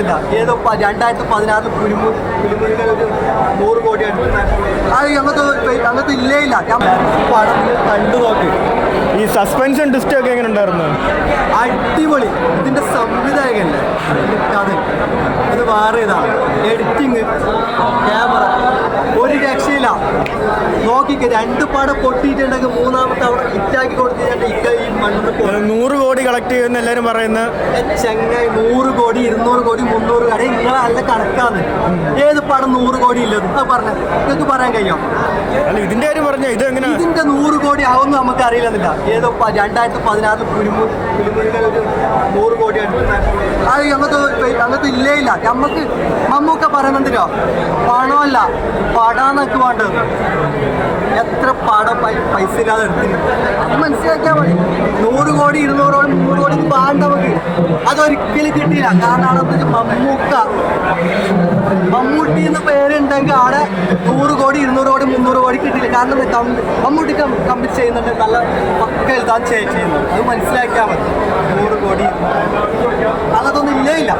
അറിയില്ലെന്നില്ല. ഏതോ 2016 പുലിമുരുകൻ ഒരു 100 കോടി അടുത്ത് അത് അങ്ങനത്തെ ഇല്ലേ ഇല്ല. ഞാൻ പടം കണ്ടു നോക്ക്. ഈ സസ്പെൻഷൻ ട്വിസ്റ്റ് ഒക്കെ എങ്ങനെ ഉണ്ടായിരുന്നു? അടിപൊളി. ഇതിന്റെ സംവിധായകല്ലേ കഥ, അത് വേറെ ഇതാണ്. എഡിറ്റിങ്, ക്യാമറ ഒരു രക്ഷയില്ല. നോക്കിക്ക് 2 പടം പൊട്ടിയിട്ടുണ്ടെങ്കിൽ മൂന്നാമത്തെ അവിടെ ഹിറ്റാക്കി കൊടുത്തിട്ട് ഈ മണ്ണിൽ 100 കോടി കളക്ട് ചെയ്യുമെന്ന് എല്ലാവരും പറയുന്നത്. ചെങ്ങായി 100 കോടി 200 കോടി 300 കോടി നിങ്ങളെ നല്ല കണക്കാന്ന്. ഏത് പടം 100 കോടി ഇല്ലത് പറഞ്ഞ നിങ്ങൾക്ക് പറയാൻ കഴിയും? അല്ല, ഇതിന്റെ കാര്യം പറഞ്ഞാൽ ഇത് എങ്ങനെ ഇതിന്റെ 100 കോടി ആവുമെന്ന് നമുക്ക് അറിയില്ലെന്നില്ല. ഏതോ 2016 പുലിമുരുകൻ ഒരു 100 കോടി അടുത്ത് അത് അങ്ങനത്തെ ഇല്ലേ ഇല്ല. നമുക്ക് മമ്മൂക്ക പറയുന്നതിനോ പണമല്ല പടാന്നൊക്കെ വേണ്ടത്. എത്ര പടം പൈസ ഇല്ലാതെ എടുക്കുന്നു അത് മനസ്സിലാക്കിയാൽ മതി. 100 കോടി 200 കോടി 300 കോടി വേണ്ട നമുക്ക്. അതൊരിക്കലും കിട്ടിയില്ല. കാരണം അവിടെ മമ്മൂട്ടി എന്ന് പേരുണ്ടെങ്കിൽ അവിടെ 100 കോടി 200 കോടി 300 കോടി കിട്ടിയില്ല. കാരണം മമ്മൂട്ടി കമ്പനി ചെയ്യുന്നുണ്ട്, നല്ല പക്ക എഴുതാൻ ചെയ്യുന്നു. അത് മനസ്സിലാക്കിയാൽ മതി. 100 കോടി അതൊന്നും ഇല്ലേ ഇല്ല.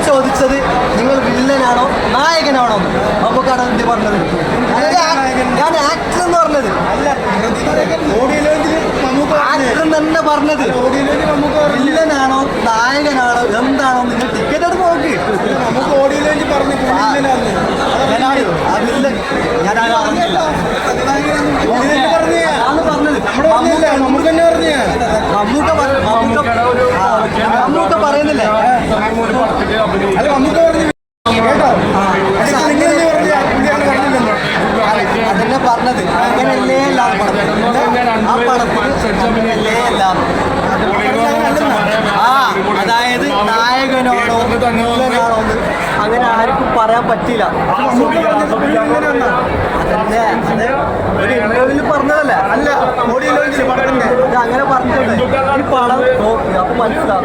ചോദിച്ചത് നിങ്ങൾ വില്ലനാണോ നായകനാണോ? നമുക്കാണ് എന്ത് പറഞ്ഞത്? ഞാൻ ആക്ടർ എന്ന് പറഞ്ഞത് ആക്ടർ തന്നെ പറഞ്ഞത്. വില്ലനാണോ നായകനാണോ എന്താണോ? നിങ്ങൾ ടിക്കറ്റ് എടുത്ത് നോക്ക്. മമ്മൂക്ക പറയുന്നില്ലേ? അതന്നെ പറഞ്ഞത്. അങ്ങനെയല്ലേ അല്ലാതെ ആ പടത്തിലേ അല്ലാതെ അതായത് നായകനോടോ വില്ലനാണോ അങ്ങനെ ആർക്കും പറയാൻ പറ്റില്ല. അതന്നെ ഒരു ഇന്റർവ്യൂവിൽ പറഞ്ഞതല്ലേ? അല്ല, അങ്ങനെ പറഞ്ഞിട്ടുണ്ട്. ഈ പടം നോക്കി അപ്പൊ മനസ്സിലാവും.